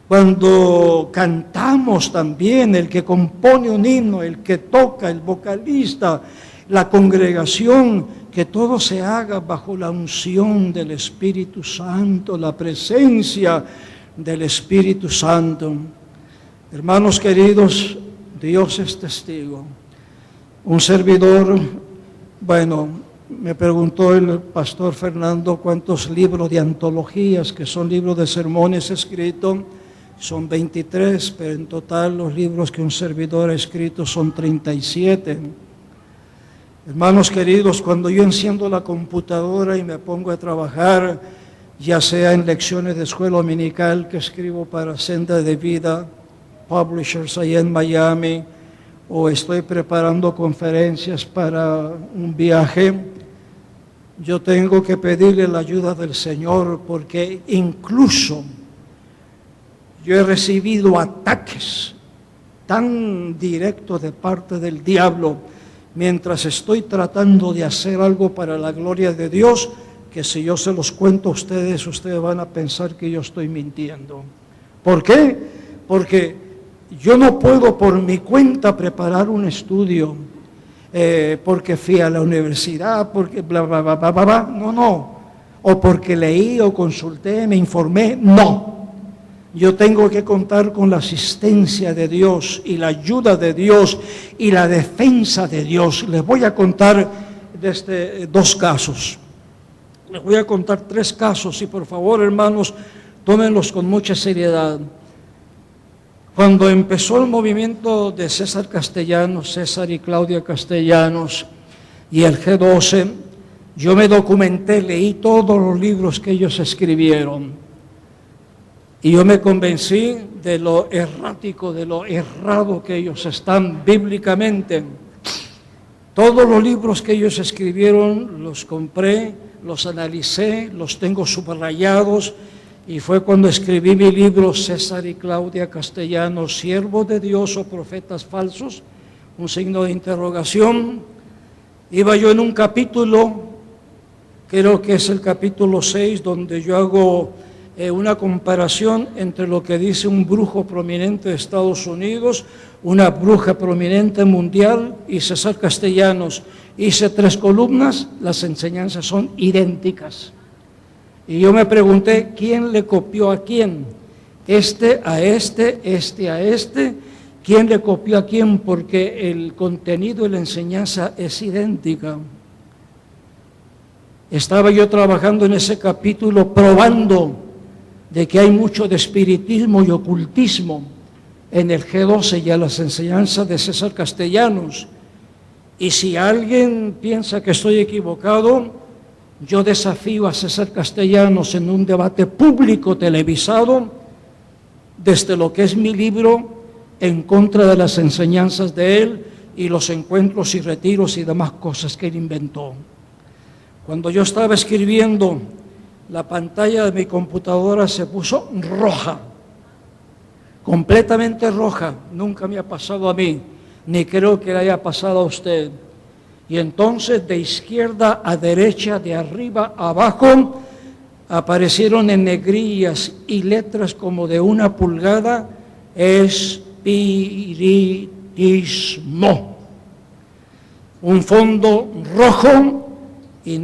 Cuando cantamos también, el que compone un himno, el que toca, el vocalista, la congregación, que todo se haga bajo la unción del Espíritu Santo, la presencia del Espíritu Santo. Hermanos queridos, Dios es testigo. Un servidor, me preguntó el pastor Fernando cuántos libros de antologías, que son libros de sermones escritos, son 23, pero en total los libros que un servidor ha escrito son 37. Hermanos queridos, cuando yo enciendo la computadora y me pongo a trabajar, ya sea en lecciones de escuela dominical que escribo para Senda de Vida, Publishers allá en Miami, o estoy preparando conferencias para un viaje, yo tengo que pedirle la ayuda del Señor, porque incluso yo he recibido ataques tan directos de parte del diablo mientras estoy tratando de hacer algo para la gloria de Dios, que si yo se los cuento a ustedes, ustedes van a pensar que yo estoy mintiendo. ¿Por qué? Porque yo no puedo por mi cuenta preparar un estudio, porque fui a la universidad, porque bla, bla, bla, bla, bla, bla. No. O porque leí o consulté, me informé, no. Yo tengo que contar con la asistencia de Dios y la ayuda de Dios y la defensa de Dios. Les voy a contar dos casos. Les voy a contar 3 casos y por favor, hermanos, tómenlos con mucha seriedad. Cuando empezó el movimiento de César y Claudia Castellanos y el G12, yo me documenté, leí todos los libros que ellos escribieron. Y yo me convencí de lo errático, de lo errado que ellos están bíblicamente. Todos los libros que ellos escribieron los compré, los analicé, los tengo subrayados, y fue cuando escribí mi libro César y Claudia Castellanos, siervos de Dios o profetas falsos, un signo de interrogación. Iba yo en un capítulo, creo que es el capítulo 6, donde yo hago una comparación entre lo que dice un brujo prominente de Estados Unidos, una bruja prominente mundial y César Castellanos. Hice 3 columnas, las enseñanzas son idénticas. Y yo me pregunté, ¿quién le copió a quién? Este a este a este. ¿Quién le copió a quién? Porque el contenido y la enseñanza es idéntica. Estaba yo trabajando en ese capítulo probando de que hay mucho de espiritismo y ocultismo en el G12 y a las enseñanzas de César Castellanos. Y si alguien piensa que estoy equivocado, yo desafío a César Castellanos en un debate público televisado desde lo que es mi libro en contra de las enseñanzas de él y los encuentros y retiros y demás cosas que él inventó. Cuando yo estaba escribiendo, la pantalla de mi computadora se puso roja, completamente roja. Nunca me ha pasado a mí, ni creo que le haya pasado a usted. Y entonces de izquierda a derecha, de arriba a abajo, aparecieron en negrillas y letras como de 1 pulgada, espiritismo. Un fondo rojo y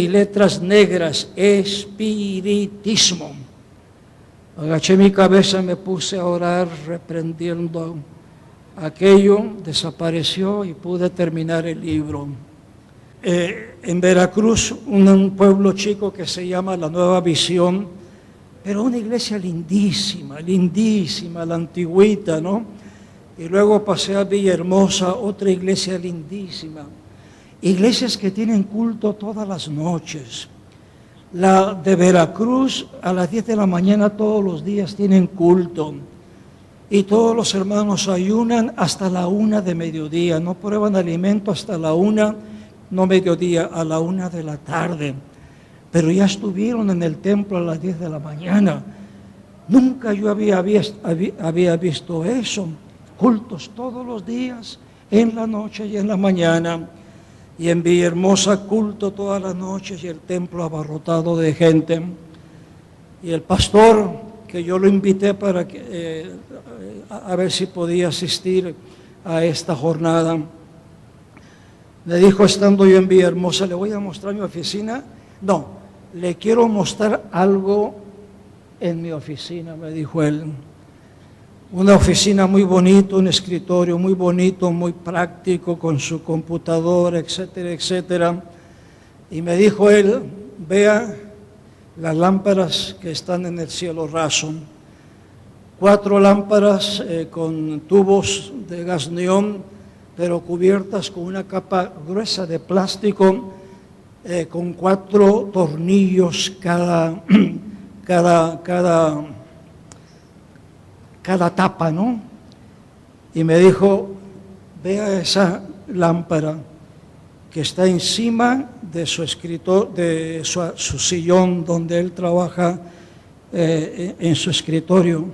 letras negras, espiritismo. Agaché mi cabeza, me puse a orar reprendiendo aquello, desapareció y pude terminar el libro. En Veracruz, un pueblo chico que se llama La Nueva Visión, pero una iglesia lindísima, lindísima, la antigüita, ¿no? Y luego pasé a Villahermosa, otra iglesia lindísima. Iglesias que tienen culto todas las noches. La de Veracruz a las 10 de la mañana todos los días tienen culto. Y todos los hermanos ayunan hasta la 1 de mediodía. No prueban alimento hasta la 1, no mediodía, a la 1 de la tarde. Pero ya estuvieron en el templo a las 10 de la mañana. Nunca yo había visto eso. Cultos todos los días, en la noche y en la mañana. Y en Villahermosa culto todas las noches y el templo abarrotado de gente. Y el pastor, que yo lo invité para que, a ver si podía asistir a esta jornada, me dijo, estando yo en Villahermosa, ¿le voy a mostrar mi oficina? No, le quiero mostrar algo en mi oficina, me dijo él. Una oficina muy bonita, un escritorio muy bonito, muy práctico, con su computadora, etcétera, etcétera. Y me dijo él, vea las lámparas que están en el cielo raso. 4 lámparas con tubos de gas neón pero cubiertas con una capa gruesa de plástico, con 4 tornillos cada tapa, ¿no? Y me dijo, vea esa lámpara que está encima de su su sillón donde él trabaja, en su escritorio.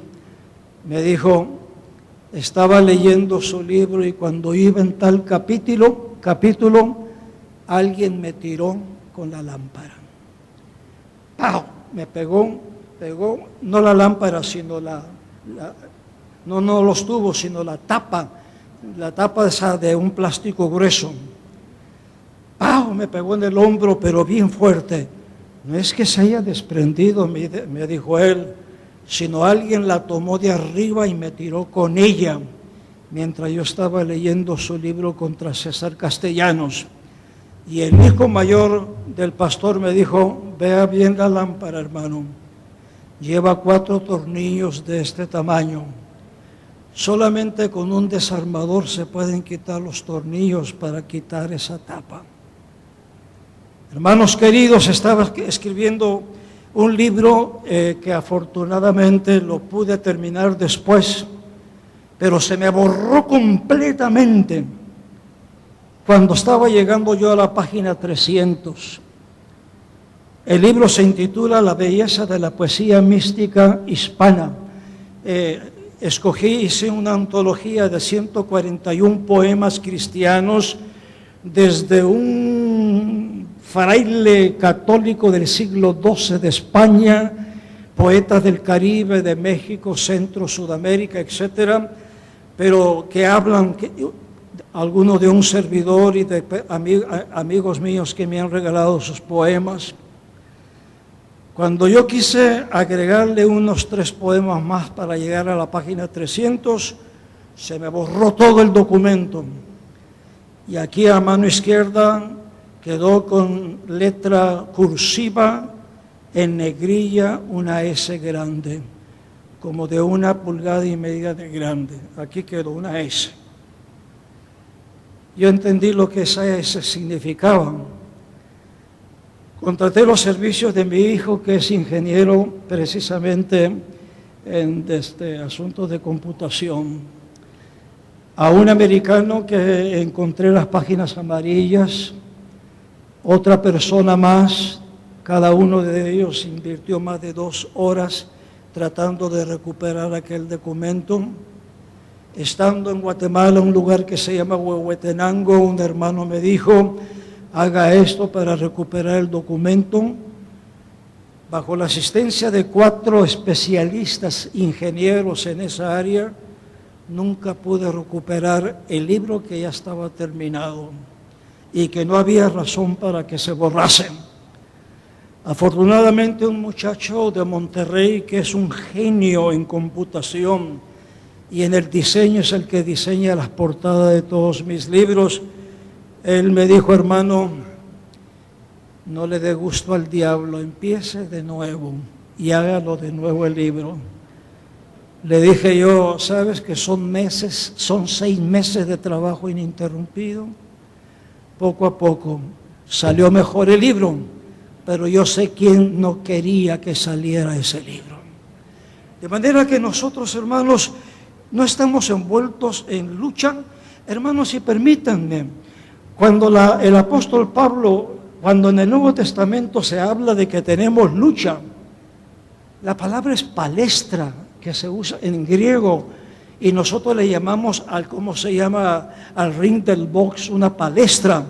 Me dijo, estaba leyendo su libro y cuando iba en tal capítulo, alguien me tiró con la lámpara. ¡Pau! Me pegó, no la lámpara, sino no los tubos, sino la tapa esa de un plástico grueso. ¡Pau! Me pegó en el hombro, pero bien fuerte. No es que se haya desprendido, me dijo él, sino alguien la tomó de arriba y me tiró con ella, mientras yo estaba leyendo su libro contra César Castellanos. Y el hijo mayor del pastor me dijo, vea bien la lámpara, hermano, lleva 4 tornillos de este tamaño. Solamente con un desarmador se pueden quitar los tornillos para quitar esa tapa. Hermanos queridos, estaba escribiendo un libro que afortunadamente lo pude terminar después, pero se me borró completamente cuando estaba llegando yo a la página 300. El libro se intitula La belleza de la poesía mística hispana. Hice una antología de 141 poemas cristianos desde un fraile católico del siglo XII de España, poetas del Caribe, de México, Centro, Sudamérica, etcétera, pero que hablan, algunos de un servidor y de amigos míos que me han regalado sus poemas. Cuando yo quise agregarle unos 3 poemas más para llegar a la página 300, se me borró todo el documento. Y aquí a mano izquierda quedó con letra cursiva, en negrilla, una S grande, como de 1,5 pulgadas de grande. Aquí quedó una S. Yo entendí lo que esa S significaba. Contraté los servicios de mi hijo, que es ingeniero precisamente en asuntos de computación. A un americano que encontré las páginas amarillas, otra persona más, cada uno de ellos invirtió más de 2 horas tratando de recuperar aquel documento. Estando en Guatemala, un lugar que se llama Huehuetenango, un hermano me dijo, haga esto para recuperar el documento. Bajo la asistencia de 4 especialistas ingenieros en esa área, nunca pude recuperar el libro que ya estaba terminado y que no había razón para que se borrase. Afortunadamente, un muchacho de Monterrey que es un genio en computación y en el diseño, es el que diseña las portadas de todos mis libros, él me dijo, hermano, no le dé gusto al diablo, empiece de nuevo y hágalo de nuevo el libro. Le dije yo, ¿sabes que son 6 meses de trabajo ininterrumpido? Poco a poco salió mejor el libro, pero yo sé quién no quería que saliera ese libro. De manera que nosotros, hermanos, no estamos envueltos en lucha. Hermanos, y permítanme, cuando el apóstol Pablo, cuando en el Nuevo Testamento se habla de que tenemos lucha, la palabra es palestra, que se usa en griego, y nosotros le llamamos ¿cómo se llama? Al ring del box, una palestra.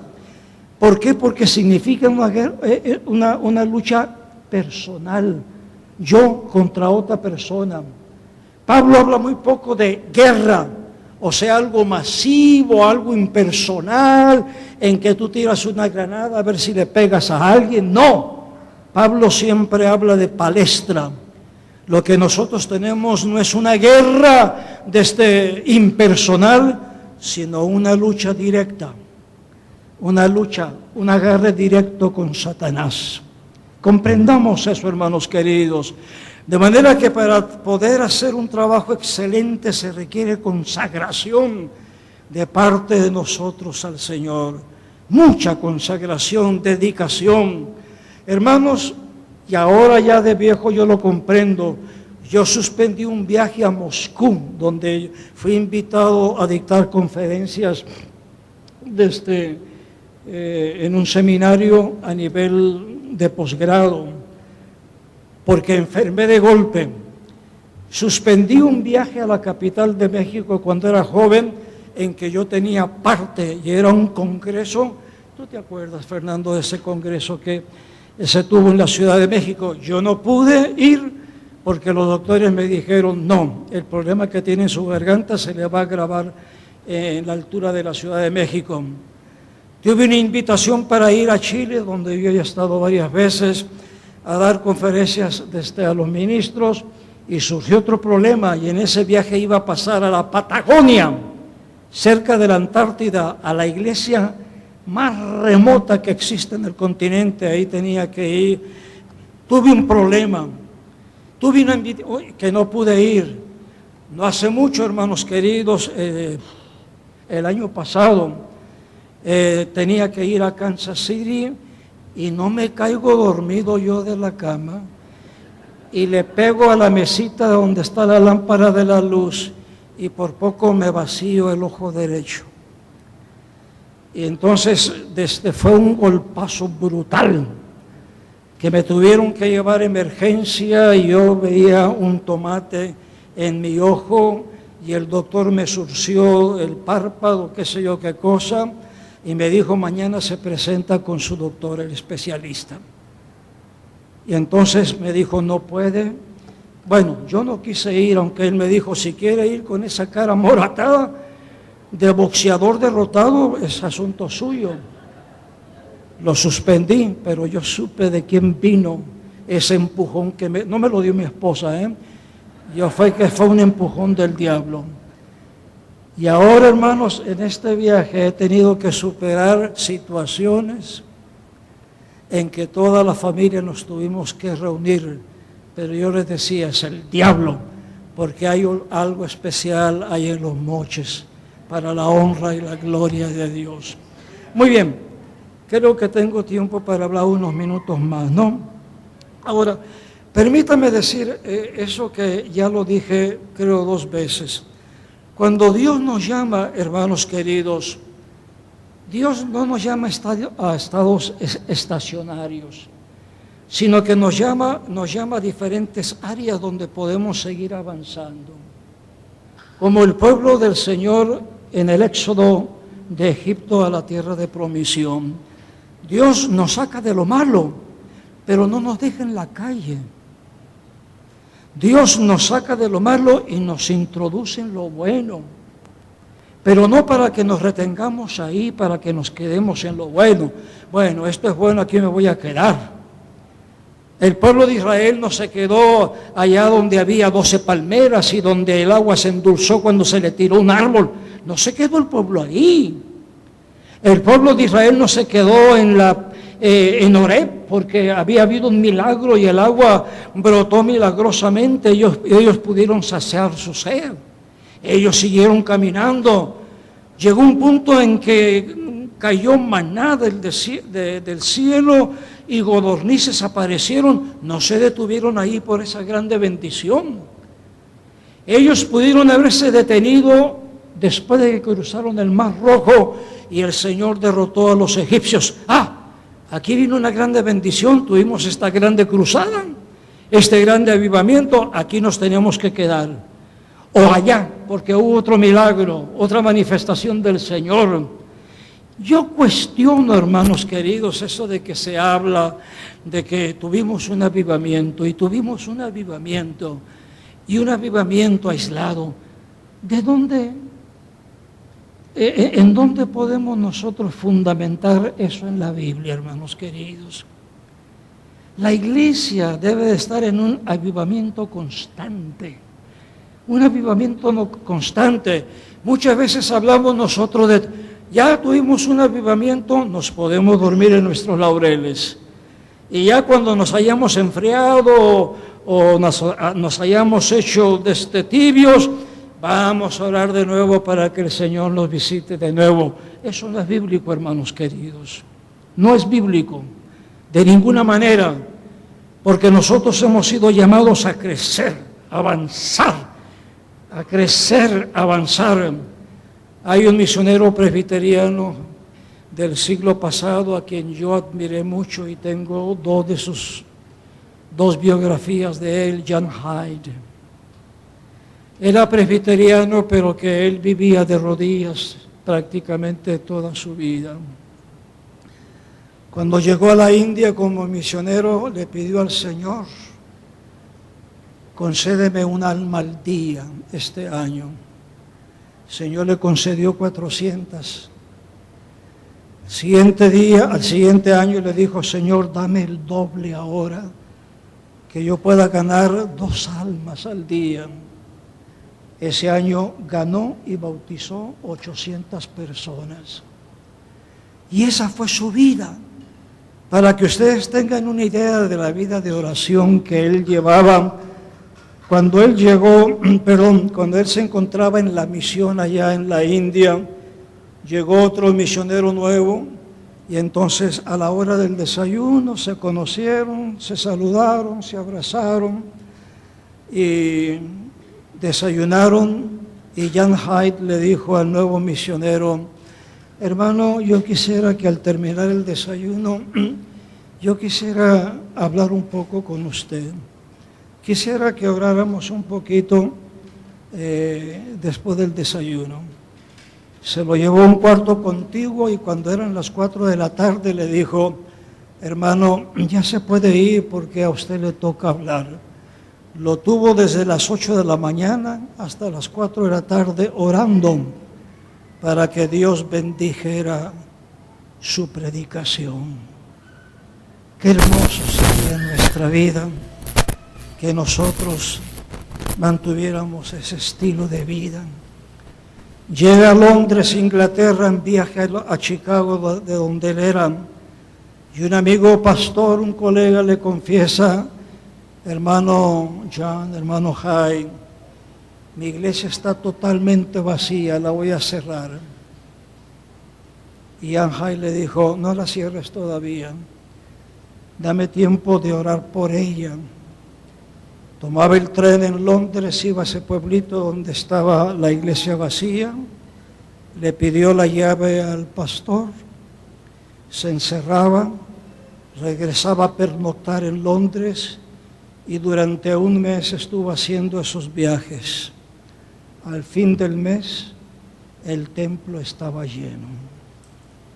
¿Por qué? Porque significa una lucha personal, yo contra otra persona. Pablo habla muy poco de guerra, o sea, algo masivo, algo impersonal, en que tú tiras una granada a ver si le pegas a alguien. No, Pablo siempre habla de palestra. Lo que nosotros tenemos no es una guerra impersonal, sino una lucha directa, un agarre directo con Satanás. Comprendamos eso, hermanos queridos. De manera que para poder hacer un trabajo excelente se requiere consagración, de parte de nosotros al Señor. Mucha consagración, dedicación. Hermanos, y ahora ya de viejo yo lo comprendo. Yo suspendí un viaje a Moscú, donde fui invitado a dictar conferencias en un seminario a nivel de posgrado, porque enfermé de golpe. Suspendí un viaje a la capital de México cuando era joven, en que yo tenía parte, y era un congreso. ¿Tú te acuerdas, Fernando, de ese congreso que se tuvo en la Ciudad de México? Yo no pude ir porque los doctores me dijeron, no, el problema que tiene en su garganta se le va a agravar en la altura de la Ciudad de México. Tuve una invitación para ir a Chile, donde yo he estado varias veces, a dar conferencias a los ministros, y surgió otro problema, y en ese viaje iba a pasar a la Patagonia, cerca de la Antártida, a la iglesia más remota que existe en el continente. Ahí tenía que ir. Tuve un problema, tuve una invitación que no pude ir. No hace mucho, hermanos queridos, el año pasado, tenía que ir a Kansas City, y no me caigo dormido yo de la cama, y le pego a la mesita donde está la lámpara de la luz, y por poco me vacío el ojo derecho. Y entonces fue un golpazo brutal, que me tuvieron que llevar a emergencia, y yo veía un tomate en mi ojo, y el doctor me surció el párpado, qué sé yo qué cosa, y me dijo, mañana se presenta con su doctor, el especialista. Y entonces me dijo, no puede. Bueno, yo no quise ir, aunque él me dijo, si quiere ir con esa cara moratada de boxeador derrotado, es asunto suyo. Lo suspendí, pero yo supe de quién vino ese empujón que no me lo dio mi esposa, fue un empujón del diablo. Y ahora, hermanos, en este viaje he tenido que superar situaciones en que toda la familia nos tuvimos que reunir, pero yo les decía, es el diablo, porque hay algo especial ahí en los moches, para la honra y la gloria de Dios. Muy bien, creo que tengo tiempo para hablar unos minutos más, ¿no? Ahora, permítame decir eso que ya lo dije, creo 2 veces. Cuando Dios nos llama, hermanos queridos, Dios no nos llama a estados estacionarios, sino que nos llama a diferentes áreas donde podemos seguir avanzando. Como el pueblo del Señor en el éxodo de Egipto a la tierra de promisión. Dios nos saca de lo malo, pero no nos deja en la calle. Dios nos saca de lo malo y nos introduce en lo bueno, pero no para que nos retengamos ahí, para que nos quedemos en lo bueno. Bueno, esto es bueno, aquí me voy a quedar. El pueblo de Israel no se quedó allá donde había 12 palmeras y donde el agua se endulzó cuando se le tiró un árbol. No se quedó el pueblo ahí. El pueblo de Israel no se quedó en Horeb porque había habido un milagro y el agua brotó milagrosamente. Ellos pudieron saciar su sed. Ellos siguieron caminando. Llegó un punto en que cayó maná del cielo y codornices aparecieron. No se detuvieron ahí por esa grande bendición. Ellos pudieron haberse detenido después de que cruzaron el Mar Rojo y el Señor derrotó a los egipcios. Aquí vino una grande bendición, tuvimos esta grande cruzada, este grande avivamiento, aquí nos teníamos que quedar. O allá, porque hubo otro milagro, otra manifestación del Señor. Yo cuestiono, hermanos queridos, eso de que se habla de que tuvimos un avivamiento y tuvimos un avivamiento y un avivamiento aislado. ¿De dónde? ¿En dónde podemos nosotros fundamentar eso en la Biblia, hermanos queridos? La iglesia debe de estar en un avivamiento constante. Un avivamiento constante. Muchas veces hablamos nosotros de, ya tuvimos un avivamiento, nos podemos dormir en nuestros laureles. Y ya cuando nos hayamos enfriado o nos hayamos hecho tibios, Vamos a orar de nuevo para que el Señor nos visite de nuevo. Eso no es bíblico, hermanos queridos. No es bíblico, de ninguna manera, porque nosotros hemos sido llamados a crecer, a avanzar, a crecer, a avanzar. Hay un misionero presbiteriano del siglo pasado a quien yo admiré mucho y tengo dos biografías de él, John Hyde. Era presbiteriano, pero que él vivía de rodillas prácticamente toda su vida. Cuando llegó a la India como misionero, le pidió al Señor: concédeme un alma al día este año. El Señor le concedió 400. Al siguiente año le dijo: Señor, dame el doble ahora, que yo pueda ganar 2 almas al día. Ese año ganó y bautizó 800 personas. Y esa fue su vida. Para que ustedes tengan una idea de la vida de oración que él llevaba, cuando él cuando él se encontraba en la misión allá en la India, llegó otro misionero nuevo y entonces a la hora del desayuno se conocieron, se saludaron, se abrazaron y desayunaron, y Jan Hyde le dijo al nuevo misionero: hermano, yo quisiera que al terminar el desayuno, yo quisiera hablar un poco con usted. Quisiera que oráramos un poquito después del desayuno. Se lo llevó a un cuarto contiguo y cuando eran las 4 de la tarde le dijo: hermano, ya se puede ir porque a usted le toca hablar. Lo tuvo desde las 8 de la mañana hasta las 4 de la tarde orando para que Dios bendijera su predicación. Qué hermoso sería nuestra vida que nosotros mantuviéramos ese estilo de vida. Llega a Londres, Inglaterra, en viaje a Chicago, de donde él era, y un amigo pastor, un colega, le confiesa: hermano John, hermano Hyde, mi iglesia está totalmente vacía, la voy a cerrar. Y John Hyde le dijo: no la cierres todavía, dame tiempo de orar por ella. Tomaba el tren en Londres, iba a ese pueblito donde estaba la iglesia vacía, le pidió la llave al pastor, se encerraba, regresaba a pernoctar en Londres y durante 1 mes estuvo haciendo esos viajes. Al fin del mes, el templo estaba lleno.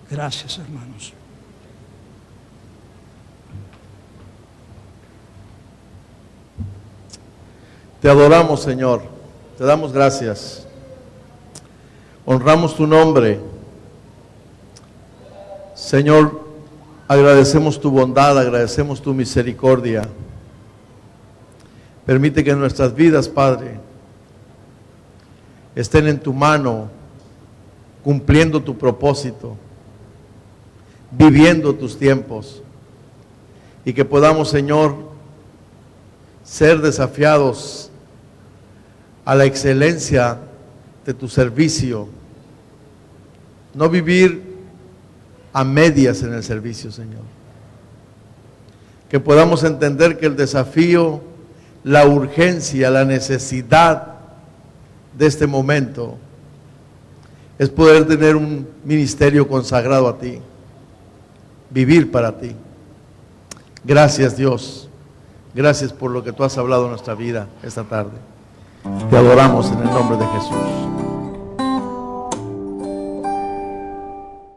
Gracias, hermanos. Te adoramos, Señor, te damos gracias, honramos tu nombre. Señor, agradecemos tu bondad, agradecemos tu misericordia. Permite que nuestras vidas, Padre, estén en tu mano, cumpliendo tu propósito, viviendo tus tiempos, y que podamos, Señor, ser desafiados a la excelencia de tu servicio, no vivir a medias en el servicio, Señor. Que podamos entender que el desafío, la urgencia, la necesidad de este momento es poder tener un ministerio consagrado a ti, vivir para ti. Gracias, Dios. Gracias por lo que tú has hablado en nuestra vida esta tarde. Te adoramos en el nombre de Jesús.